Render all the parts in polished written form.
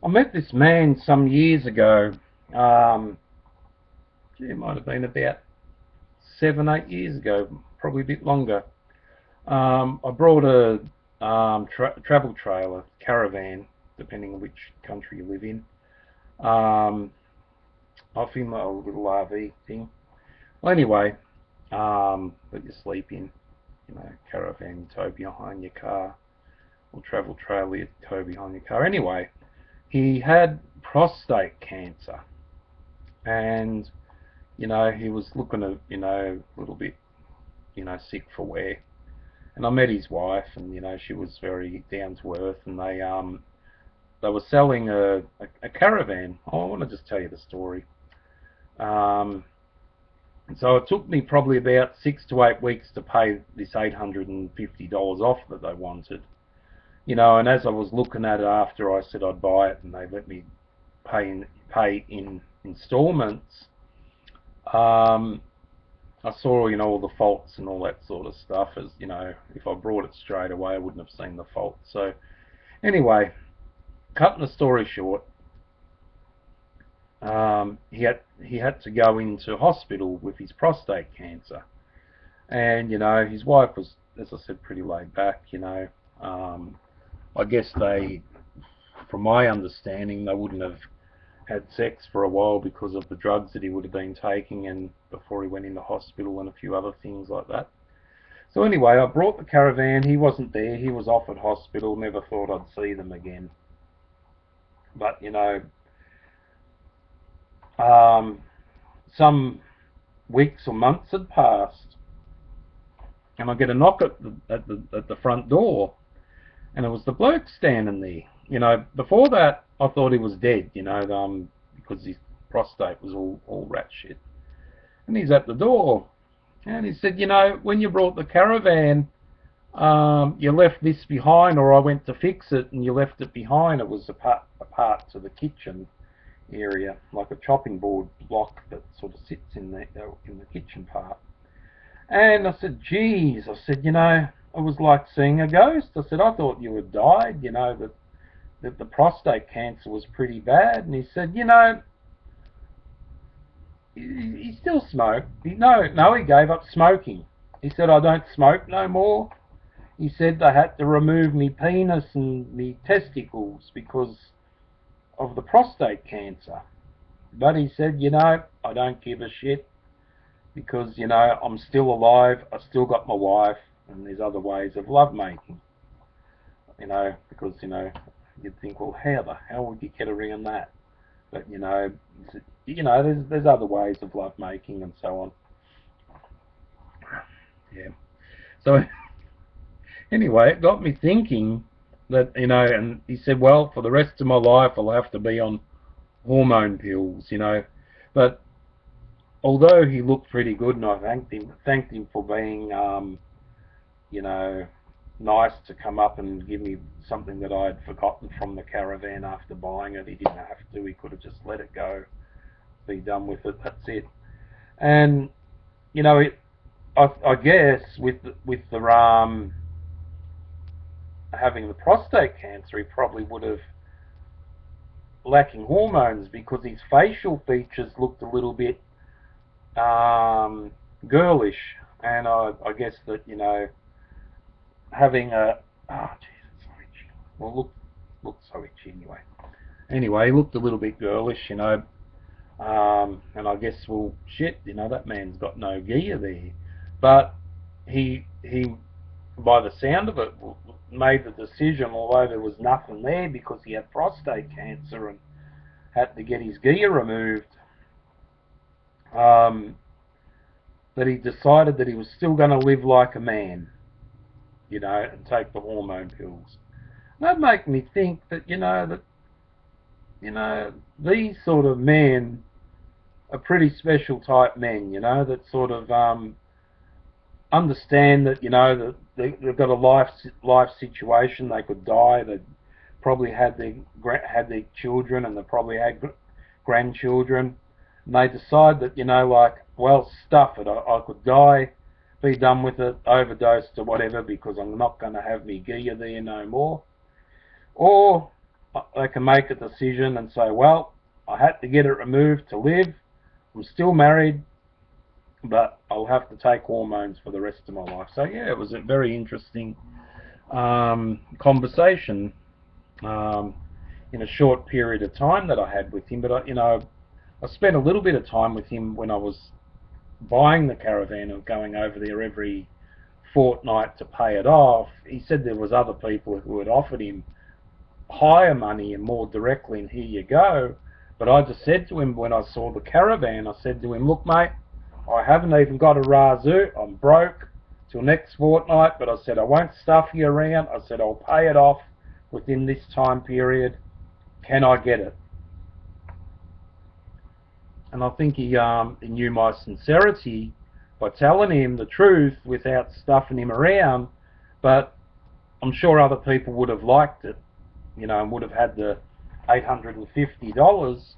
I met this man some years ago. It might have been about 7, 8 years ago, probably a bit longer. I brought a travel trailer, caravan, depending on which country you live in, off him, a little RV thing. Well, anyway, that you sleep in, caravan you tow behind your car, or travel trailer you tow behind your car. Anyway, he had prostate cancer, and he was looking at, a little bit, sick for wear. And I met his wife, and she was very down to earth, and they were selling a caravan. Oh, I want to just tell you the story. And so it took me probably about 6 to 8 weeks to pay this $850 off that they wanted. And as I was looking at it after I said I'd buy it, and they let me pay in installments, I saw, all the faults and all that sort of stuff. As if I brought it straight away, I wouldn't have seen the fault. So anyway, cutting the story short, he had to go into hospital with his prostate cancer, and his wife was, as I said, pretty laid back. I guess from my understanding, they wouldn't have had sex for a while because of the drugs that he would have been taking, and before he went into hospital, and a few other things like that. So anyway, I brought the caravan. He wasn't there. He was off at hospital. Never thought I'd see them again. But some weeks or months had passed, and I get a knock at the front door, and it was the bloke standing there. Before that, I thought he was dead, because his prostate was all rat shit. And he's at the door, and he said, when you brought the caravan, you left this behind, or I went to fix it, and you left it behind. It was a part to the kitchen area, like a chopping board block that sort of sits in the kitchen part. And I said, geez, I said, it was like seeing a ghost. I said, I thought you had died, that the prostate cancer was pretty bad. And he said, he still smoked. No, he gave up smoking. He said, I don't smoke no more. He said they had to remove me penis and me testicles because of the prostate cancer. But he said, I don't give a shit because, I'm still alive. I still got my wife, and there's other ways of love making. Because, you'd think, well, how would you get around that? But, there's other ways of love making and so on. Yeah. So, anyway, it got me thinking that, and he said, well, for the rest of my life, I'll have to be on hormone pills, But although he looked pretty good, and I thanked him for being, nice to come up and give me something that I had forgotten from the caravan after buying it. He didn't have to. He could have just let it go, be done with it. That's it. And I guess with the having the prostate cancer, he probably would have lacking hormones because his facial features looked a little bit girlish, and I guess that having a Jesus, sorry, well, looked so itchy anyway. Anyway, he looked a little bit girlish, and I guess, well, shit, that man's got no gear there, but he by the sound of it made the decision, although there was nothing there because he had prostate cancer and had to get his gear removed, that he decided that he was still going to live like a man, and take the hormone pills. That made me think that, these sort of men are pretty special type men, that sort of understand that, that they've got a life situation. They could die. They probably had their children, and they probably had grandchildren. And they decide that, well, stuff it. I could die, be done with it, overdose or whatever, because I'm not going to have me gear there no more. Or they can make a decision and say, well, I had to get it removed to live. I'm still married, but I'll have to take hormones for the rest of my life. So yeah, it was a very interesting conversation in a short period of time that I had with him. But I spent a little bit of time with him when I was buying the caravan and going over there every fortnight to pay it off. He said there was other people who had offered him higher money and more directly, and here you go. But I just said to him when I saw the caravan, I said to him, look mate, I haven't even got a razoo, I'm broke till next fortnight, but I said I won't stuff you around. I said I'll pay it off within this time period. Can I get it? And I think he knew my sincerity by telling him the truth without stuffing him around. But I'm sure other people would have liked it, and would have had the $850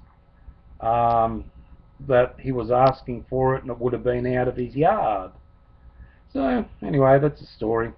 that he was asking for it, and it would have been out of his yard. So anyway, that's a story.